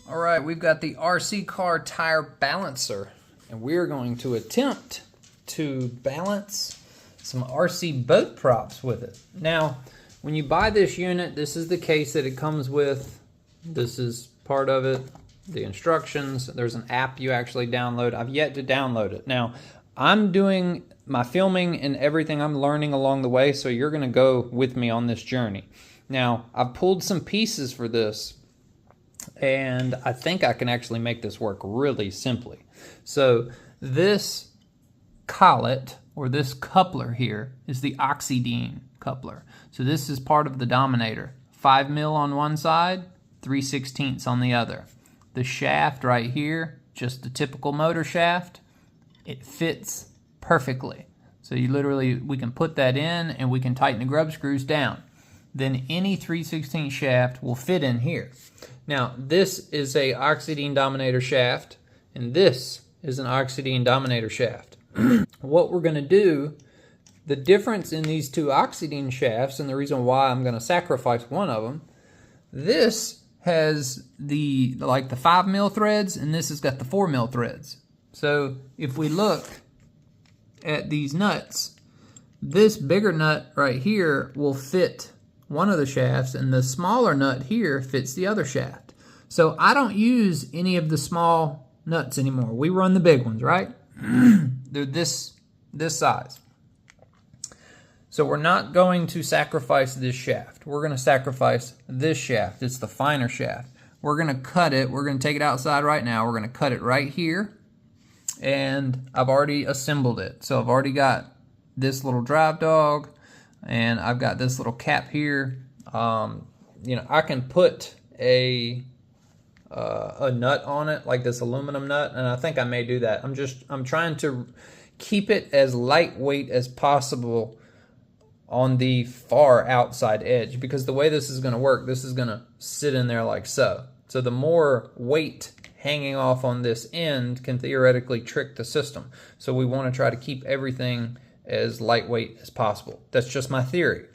All right, we've got the RC car tire balancer, and we're going to attempt to balance some RC boat props with it. Now, when you buy this unit, this is the case that it comes with. This is part of it, the instructions. There's an app you actually download. I've yet to download it. Now, I'm doing my filming and everything. I'm learning along the way, so you're gonna go with me on this journey. Now, I've pulled some pieces for this, and I think I can actually make this work really simply. So this collet, or this coupler here, is the Oxidean coupler. So this is part of the Dominator. 5 mil on one side, 3/16 on the other. The shaft right here, just the typical motor shaft, it fits perfectly. So you literally, we can put that in and we can tighten the grub screws down. Then any 3/16 shaft will fit in here. Now, this is a Oxidean Dominator shaft, and this is an Oxidean Dominator shaft. What we're gonna do, the difference in these two Oxidean shafts, and the reason why I'm gonna sacrifice one of them, this has the 5 mil threads, and this has got the 4 mil threads. So if we look at these nuts, this bigger nut right here will fit one of the shafts, and the smaller nut here fits the other shaft. So I don't use any of the small nuts anymore. We run the big ones, right? They're this size. So we're not going to sacrifice this shaft. We're going to sacrifice this shaft. It's the finer shaft. We're going to cut it. We're going to take it outside right now. We're going to cut it right here. And I've already assembled it. So I've already got this little drive dog, and I've got this little cap here. You know, I can put a nut on it, like this aluminum nut, and I think I may do that. I'm trying to keep it as lightweight as possible on the far outside edge, because the way this is going to work, this is going to sit in there like so. So the more weight hanging off on this end can theoretically trick the system. So we want to try to keep everything as lightweight as possible. That's just my theory.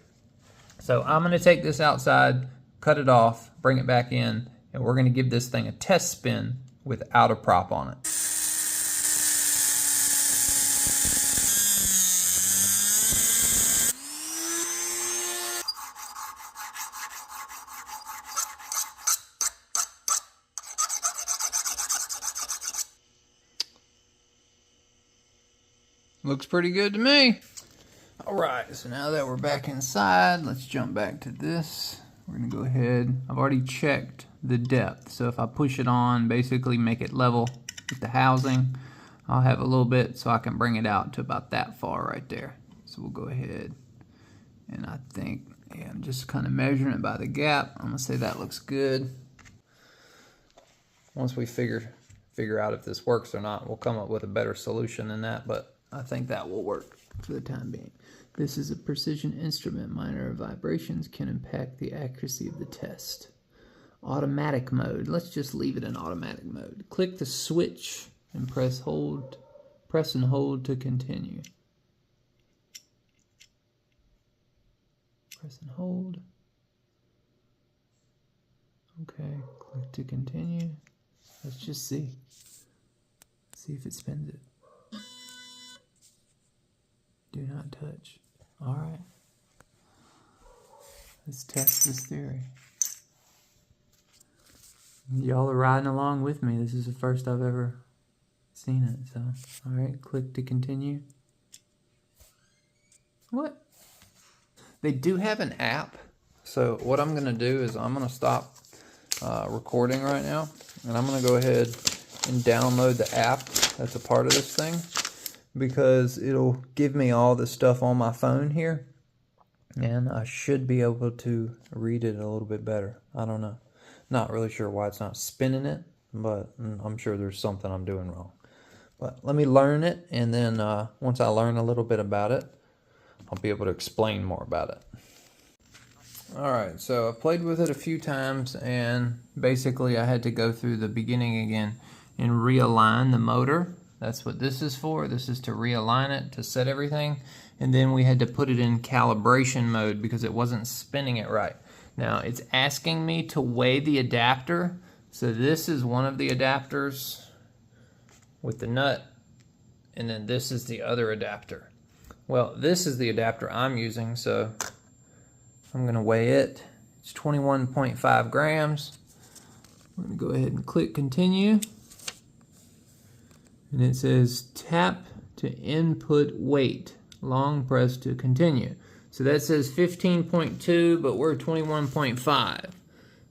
So I'm going to take this outside, cut it off, bring it back in, and we're going to give this thing a test spin without a prop on it. Looks pretty good to me. All right, so now that we're back inside, let's jump back to this. We're gonna go ahead, I've already checked the depth. So if I push it on, basically make it level with the housing, I'll have a little bit so I can bring it out to about that far right there. So we'll go ahead, and I think, yeah, I'm just kind of measuring it by the gap. I'm gonna say that looks good. Once we figure out if this works or not, we'll come up with a better solution than that, but I think that will work for the time being. This is a precision instrument. Minor vibrations can impact the accuracy of the test. Automatic mode. Let's just leave it in automatic mode. Click the switch and press and hold to continue. Press and hold. Okay, click to continue. Let's just see. See if it spins it. Do not touch. All right. Let's test this theory. Y'all are riding along with me. This is the first I've ever seen it. So, all right, click to continue. What? They do have an app. So what I'm going to do is I'm going to stop recording right now, and I'm going to go ahead and download the app that's a part of this thing, because it'll give me all the stuff on my phone here, and I should be able to read it a little bit better. I don't know. Not really sure why it's not spinning it, but I'm sure there's something I'm doing wrong. But let me learn it, and then once I learn a little bit about it, I'll be able to explain more about it. Alright, so I've played with it a few times, and basically I had to go through the beginning again and realign the motor. That's what this is for. This is to realign it, to set everything. And then we had to put it in calibration mode because it wasn't spinning it right. Now, it's asking me to weigh the adapter So this is one of the adapters with the nut, and then this is the other adapter. Well, this is the adapter I'm using, so I'm gonna weigh it. It's 21.5 grams. I'm gonna go ahead and click continue. And it says tap to input weight, long press to continue. So that says 15.2, but we're 21.5.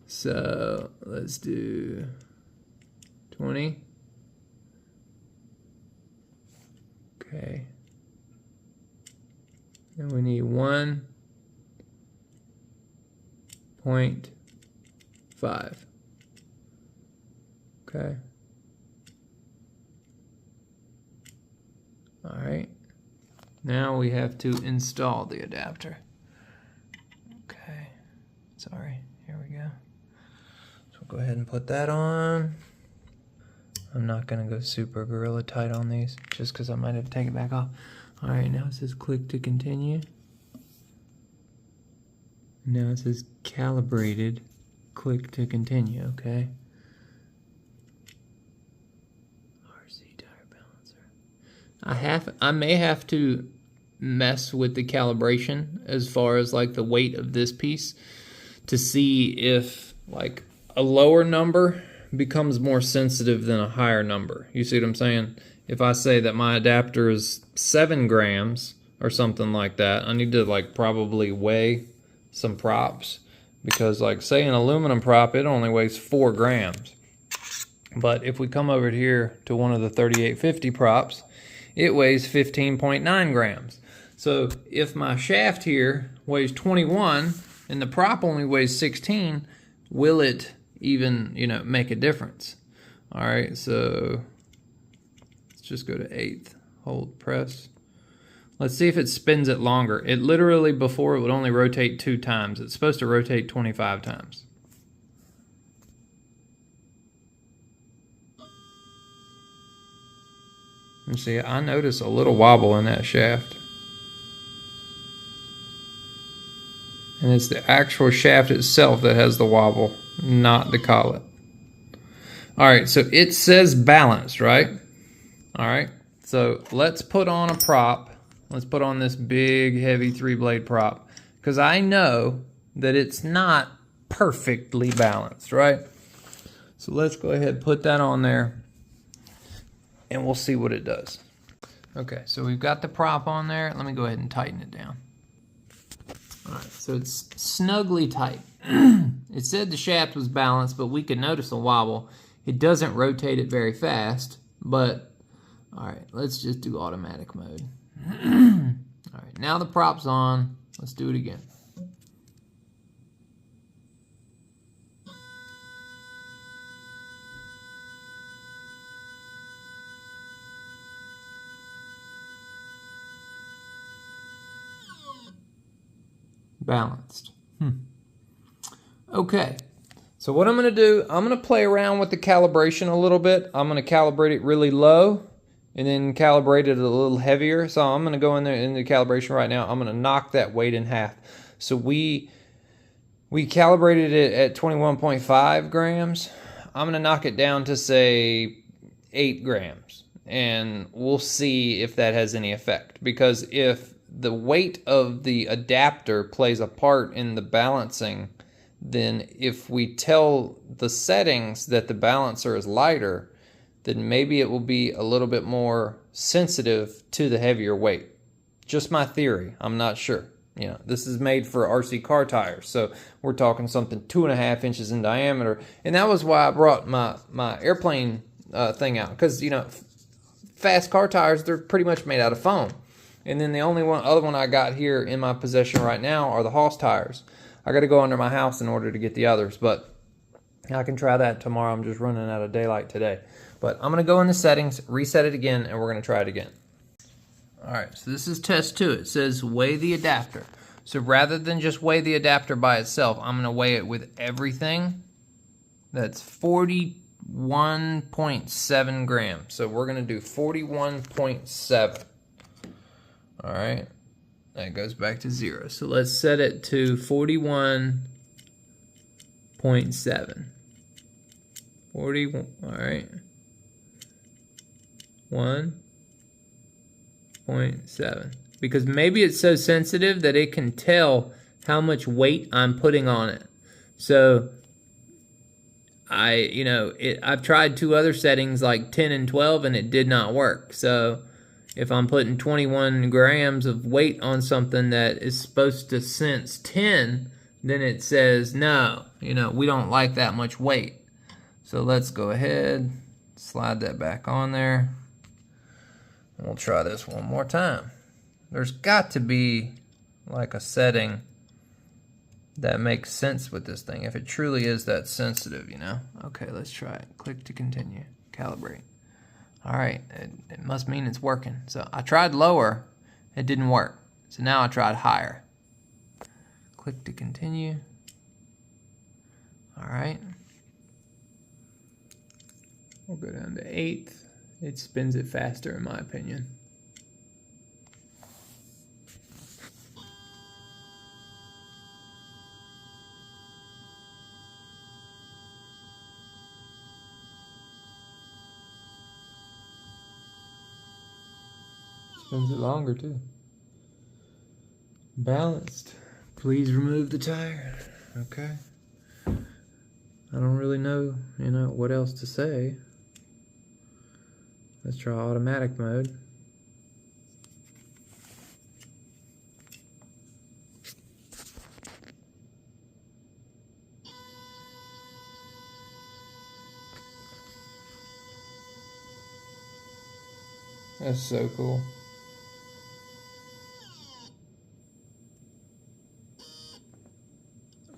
So let's do 20. Okay. And we need 1.5. Okay. All right. Now we have to install the adapter. Okay. Sorry. Here we go. So we'll go ahead and put that on. I'm not going to go super Gorilla tight on these just because I might have to take it back off. All right. Now it says click to continue. Now it says calibrated. Click to continue. Okay. I may have to mess with the calibration as far as like the weight of this piece to see if like a lower number becomes more sensitive than a higher number. You see what I'm saying? If I say that my adapter is 7 grams or something like that, I need to like probably weigh some props, because like say an aluminum prop, it only weighs 4 grams. But if we come over here to one of the 3850 props, it weighs 15.9 grams. So if my shaft here weighs 21 and the prop only weighs 16, will it even, make a difference? All right, so let's just go to 8th, hold press. Let's see if it spins it longer. It literally, before, it would only rotate 2 times. It's supposed to rotate 25 times. And see, I notice a little wobble in that shaft. And it's the actual shaft itself that has the wobble, not the collet. Alright, so it says balanced, right? Alright, so let's put on a prop. Let's put on this big, heavy 3-blade prop. Because I know that it's not perfectly balanced, right? So let's go ahead and put that on there, and we'll see what it does. Okay, so we've got the prop on there. Let me go ahead and tighten it down. All right, so it's snugly tight. It said the shaft was balanced, but we can notice a wobble. It doesn't rotate it very fast, but all right, let's just do automatic mode. All right, now the prop's on. Let's do it again. Balanced. Okay, so what I'm going to do, I'm going to play around with the calibration a little bit. I'm going to calibrate it really low and then calibrate it a little heavier. So I'm going to go in there into calibration right now. I'm going to knock that weight in half. So we calibrated it at 21.5 grams. I'm going to knock it down to say 8 grams, and we'll see if that has any effect. Because if the weight of the adapter plays a part in the balancing, then if we tell the settings that the balancer is lighter, then maybe it will be a little bit more sensitive to the heavier weight. Just my theory. I'm not sure. This is made for RC car tires, so we're talking something 2.5 inches in diameter. And that was why I brought my airplane thing out, because fast car tires, they're pretty much made out of foam. And then the only other one I got here in my possession right now are the Hoss tires. I got to go under my house in order to get the others, but I can try that tomorrow. I'm just running out of daylight today. But I'm going to go in the settings, reset it again, and we're going to try it again. All right, so this is test 2. It says weigh the adapter. So rather than just weigh the adapter by itself, I'm going to weigh it with everything. That's 41.7 grams. So we're going to do 41.7. All right, that goes back to 0. So let's set it to 41.7. 41, all right. 1.7. Because maybe it's so sensitive that it can tell how much weight I'm putting on it. So I've tried 2 other settings like 10 and 12 and it did not work. So if I'm putting 21 grams of weight on something that is supposed to sense 10, then it says no, we don't like that much weight. So let's go ahead, slide that back on there. And we'll try this one more time. There's got to be like a setting that makes sense with this thing, if it truly is that sensitive, Okay, let's try it. Click to continue. Calibrate. All right, it must mean it's working. So I tried lower, it didn't work. So now I tried higher. Click to continue. All right. We'll go down to 8th. It spins it faster in my opinion. Spins it longer too. Balanced. Please remove the tire. Okay. I don't really know, what else to say. Let's try automatic mode. That's so cool.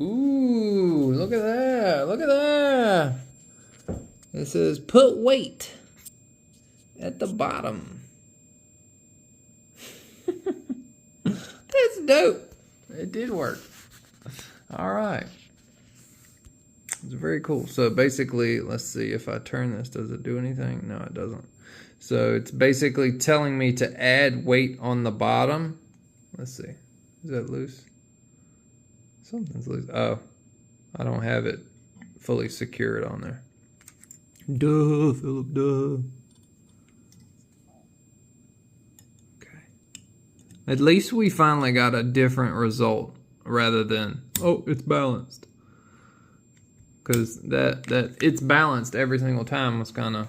Ooh, look at that. Look at that. It says put weight at the bottom. That's dope. It did work. All right. It's very cool. So basically, let's see if I turn this, does it do anything? No, it doesn't. So it's basically telling me to add weight on the bottom. Let's see. Is that loose? Something's loose. Oh, I don't have it fully secured on there. Duh, Philip, duh. Okay. At least we finally got a different result rather than, oh, it's balanced. Because that it's balanced every single time was kind of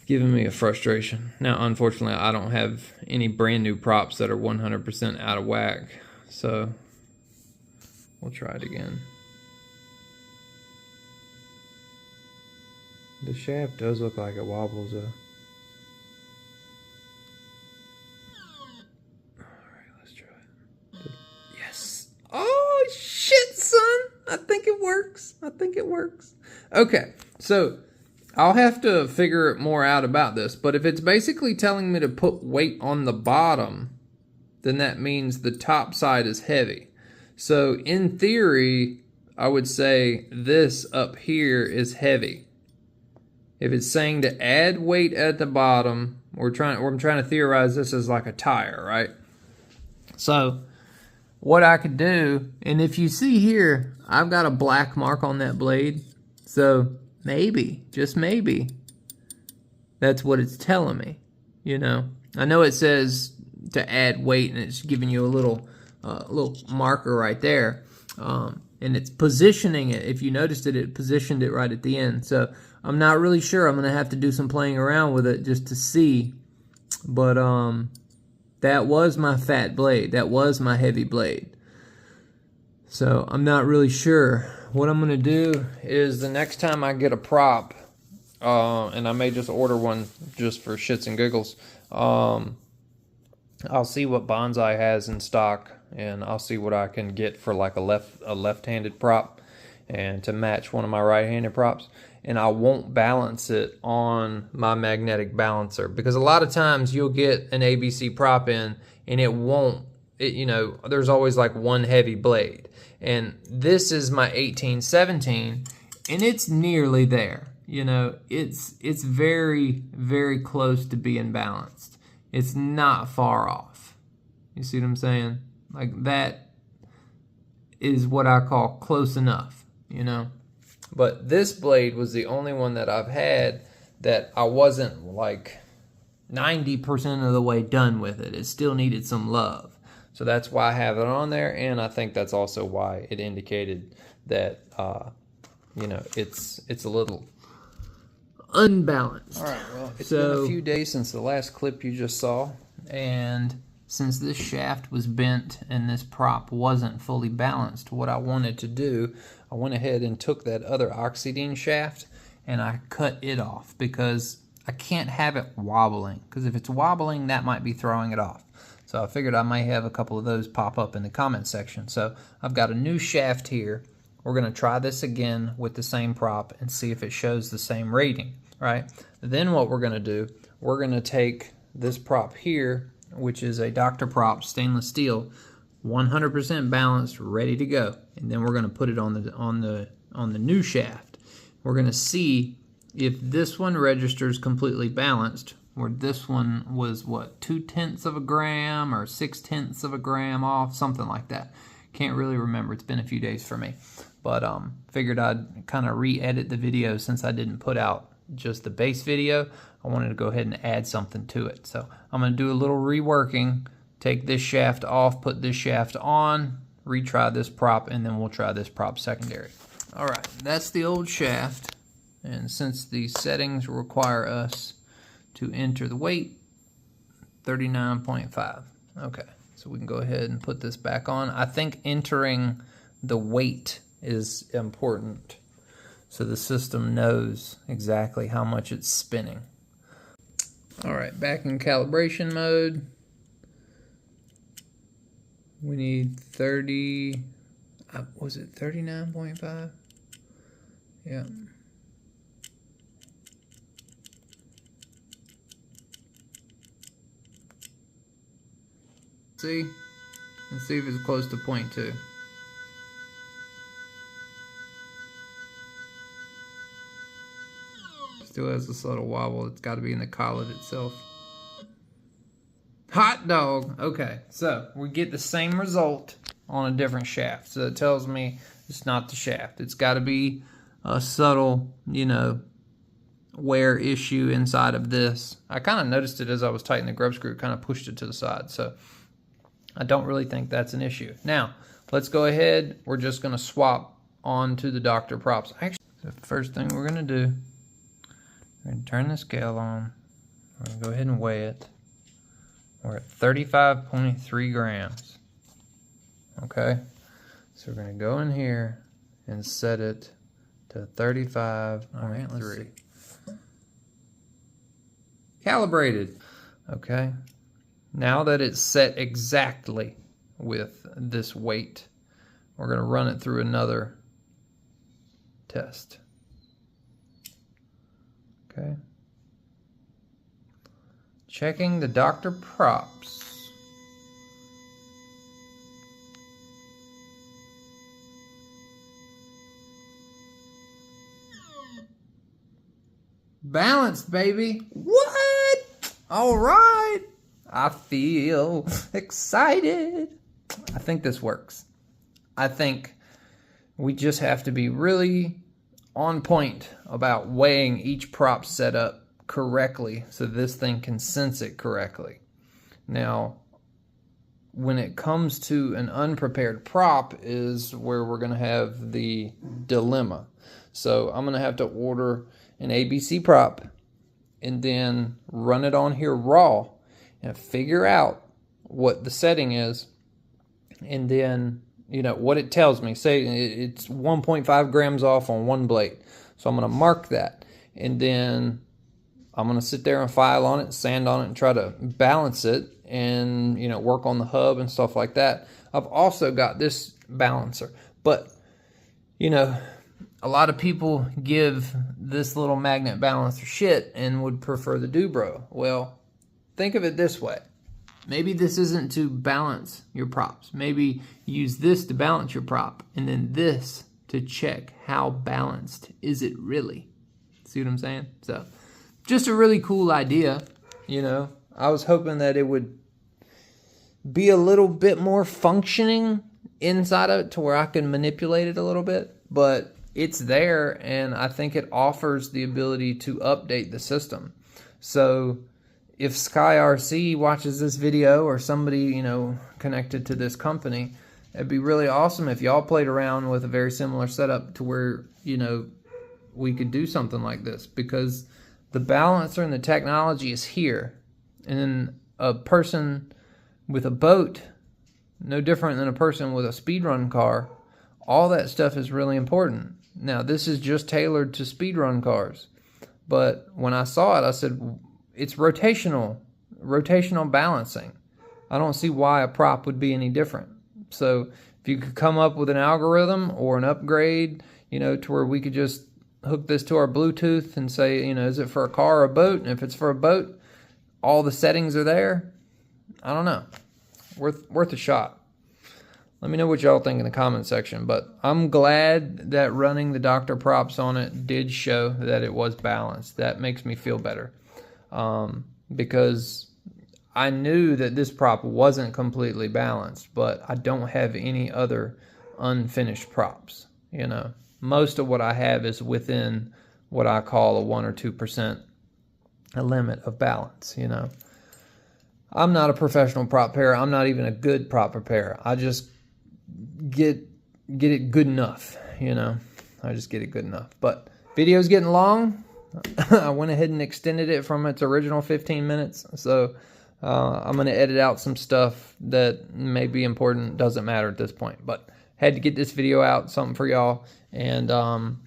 giving me a frustration. Now, unfortunately, I don't have any brand new props that are 100% out of whack. So we'll try it again. The shaft does look like it wobbles though. Alright, let's try it. Yes! Oh shit, son! I think it works. I think it works. Okay, so I'll have to figure more out about this, but if it's basically telling me to put weight on the bottom, then that means the top side is heavy. So in theory, I would say this up here is heavy. If it's saying to add weight at the bottom, I'm trying to theorize this as like a tire, right? So what I could do, and if you see here, I've got a black mark on that blade. So maybe, just maybe, that's what it's telling me, I know it says to add weight, and it's giving you a little marker right there. And it's positioning it. If you noticed it, it positioned it right at the end. So I'm not really sure. I'm going to have to do some playing around with it just to see. But that was my fat blade. That was my heavy blade. So I'm not really sure. What I'm going to do is the next time I get a prop, and I may just order one just for shits and giggles, I'll see what Bonsai has in stock, and I'll see what I can get for like a left-handed prop and to match one of my right-handed props. And I won't balance it on my magnetic balancer, because a lot of times you'll get an ABC prop in and it won't, there's always like one heavy blade. And this is my 1817 and it's nearly there. It's very, very close to being balanced. It's not far off. You see what I'm saying? Like that is what I call close enough, But this blade was the only one that I've had that I wasn't like 90% of the way done with it. It still needed some love. So that's why I have it on there, and I think that's also why it indicated that, you know, it's a little unbalanced. All right, well, it's been a few days since the last clip you just saw, and since this shaft was bent and this prop wasn't fully balanced, what I wanted to do, I went ahead and took that other Oxidean shaft and I cut it off because I can't have it wobbling, because if it's wobbling, that might be throwing it off. So I figured I might have a couple of those pop up in the comment section. So I've got a new shaft here. We're going to try this again with the same prop and see if it shows the same rating, right? Then what we're going to do, we're going to take this prop here, which is a DrProps stainless steel, 100% balanced, ready to go. And then we're going to put it on the new shaft. We're going to see if this one registers completely balanced, where this one was, what, 0.2 of a gram or 0.6 of a gram off, something like that. Can't really remember. It's been a few days for me. But figured I'd kind of re-edit the video since I didn't put out just the base video. I wanted to go ahead and add something to it. So I'm going to do a little reworking, take this shaft off, put this shaft on, retry this prop, and then we'll try this prop secondary. All right, that's the old shaft. And since the settings require us to enter the weight, 39.5. Okay, so we can go ahead and put this back on. I think entering the weight is important so the system knows exactly how much it's spinning. All right, back in calibration mode. We need 30, was it 39.5? Yeah. See? Let's see if it's close to 0.2. Still has a subtle wobble. It's got to be in the collet itself. Hot dog! Okay, so we get the same result on a different shaft. So it tells me it's not the shaft. It's got to be a subtle, you know, wear issue inside of this. I kind of noticed it as I was tightening the grub screw. Kind of pushed it to the side. So I don't really think that's an issue. Now, let's go ahead. We're just going to swap onto the DrProps. Actually, the first thing we're going to do, we're going to turn the scale on. We're going to go ahead and weigh it. We're at 35.3 grams. Okay, so we're going to go in here and set it to 35.3. All right, let's see. Calibrated. Okay. Now that it's set exactly with this weight, we're going to run it through another test. Okay. Checking the DrProps. Balanced, baby. What? All right. I feel excited. I think this works. I think we just have to be really on point about weighing each prop setup correctly so this thing can sense it correctly. Now, when it comes to an unprepared prop is where we're going to have the dilemma. So I'm going to have to order an ABC prop and then run it on here raw and figure out what the setting is, and then, you know, what it tells me. Say it's 1.5 grams off on one blade. So I'm going to mark that, and then I'm going to sit there and file on it, sand on it, and try to balance it and, you know, work on the hub and stuff like that. I've also got this balancer, but, you know, a lot of people give this little magnet balancer shit and would prefer the Dubro. Well, think of it this way. Maybe this isn't to balance your props. Maybe use this to balance your prop, and then this to check how balanced is it really. See what I'm saying? So, just a really cool idea, you know. I was hoping that it would be a little bit more functioning inside of it to where I can manipulate it a little bit, but it's there, and I think it offers the ability to update the system. So if SkyRC watches this video, or somebody, you know, connected to this company, it'd be really awesome if y'all played around with a very similar setup to where, you know, we could do something like this, because the balancer and the technology is here. And then a person with a boat, no different than a person with a speedrun car, all that stuff is really important. Now, this is just tailored to speedrun cars. But when I saw it, I said, it's rotational balancing. I don't see why a prop would be any different. So if you could come up with an algorithm or an upgrade, you know, to where we could just hook this to our Bluetooth and say, you know, is it for a car or a boat? And if it's for a boat, all the settings are there. I don't know. Worth a shot. Let me know what y'all think in the comment section. But I'm glad that running the DrProps on it did show that it was balanced. That makes me feel better. Because I knew that this prop wasn't completely balanced, but I don't have any other unfinished props. You know, most of what I have is within what I call a 1 or 2% limit of balance. You know, I'm not a professional prop parer. I'm not even a good prop preparer. I just get it good enough. You know, I just get it good enough. But video's getting long. I went ahead and extended it from its original 15 minutes. So I'm going to edit out some stuff that may be important. Doesn't matter at this point. But had to get this video out, something for y'all. And I'm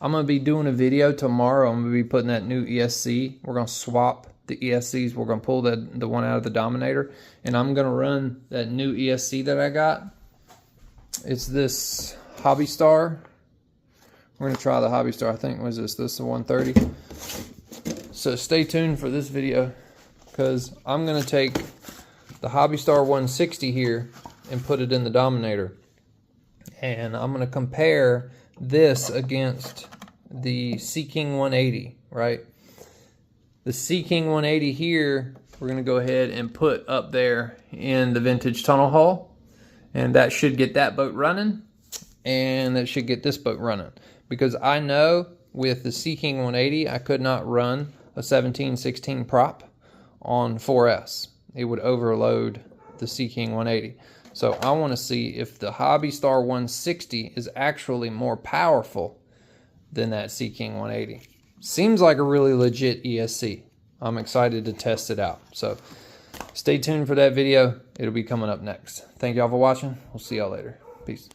going to be doing a video tomorrow. I'm going to be putting that new ESC. We're going to swap the ESCs. We're going to pull the one out of the Dominator. And I'm going to run that new ESC that I got. It's this Hobby Star. We're going to try the Hobby Star. I think, was this the 130? So stay tuned for this video, because I'm going to take the Hobby Star 160 here and put it in the Dominator. And I'm going to compare this against the Sea King 180, right? The Sea King 180 here, we're going to go ahead and put up there in the vintage tunnel hull. And that should get that boat running. And that should get this boat running. Because I know with the Sea King 180, I could not run a 1716 prop on 4S. It would overload the Sea King 180. So I want to see if the Hobby Star 160 is actually more powerful than that Sea King 180. Seems like a really legit ESC. I'm excited to test it out. So stay tuned for that video. It'll be coming up next. Thank y'all for watching. We'll see y'all later. Peace.